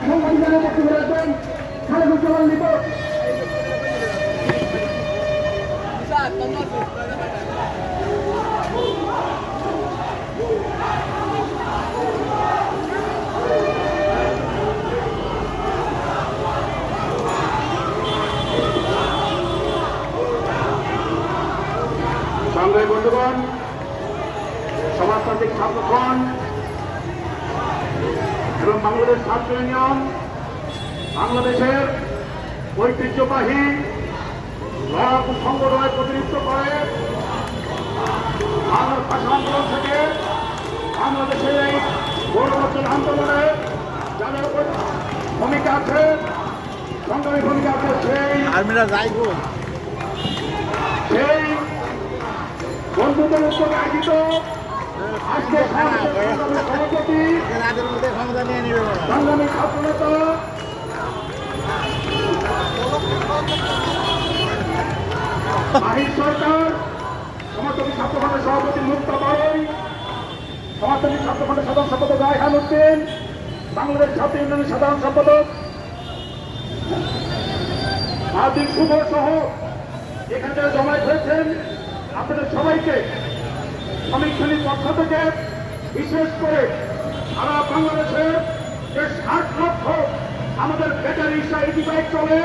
সংবাদিকের বক্তব্য রাখবেন খালেদুজ্জামান লিপট। সংগ্রামী বন্ধুগণ, সমাজতান্ত্রিক ছাত্রগণ এবং বাংলাদেশ ছাত্র ইউনিয়ন বাংলাদেশের ঐতিহ্যবাহী লড়াকু সংগঠনের প্রতিনিধিত্ব করে বাংলার ভাষা আন্দোলন থেকে বাংলাদেশের এই গৌরবোজ্জ্বল আন্দোলনে যাদের ভূমিকা আছে, সংগ্রামী ভূমিকা আছে, সেই বন্ধুদের উদ্যোগে আয়োজিত আজকে সভাপতি সংগ্রামী ছাত্রনেতা মাহির সরকার, সমাজতান্ত্রিক ছাত্রফ্রন্টের সভাপতি মুক্তা বাড়ই, সমাজতান্ত্রিক ছাত্রফ্রন্টের সাধারণ সম্পাদক রায়হান উদ্দিন, বাংলাদেশ ছাত্র ইউনিয়নের সাধারণ সম্পাদক আদিল শুভ সহ এখানে যারা জমায়েত হয়েছেন আপনাদের সবাইকে শ্রমিকশ্রেণীর পক্ষ থেকে বিশেষ করে সারা বাংলাদেশের যে 60 লক্ষ আমাদের ব্যাটারি রিক্সা ইজি বাইক চলে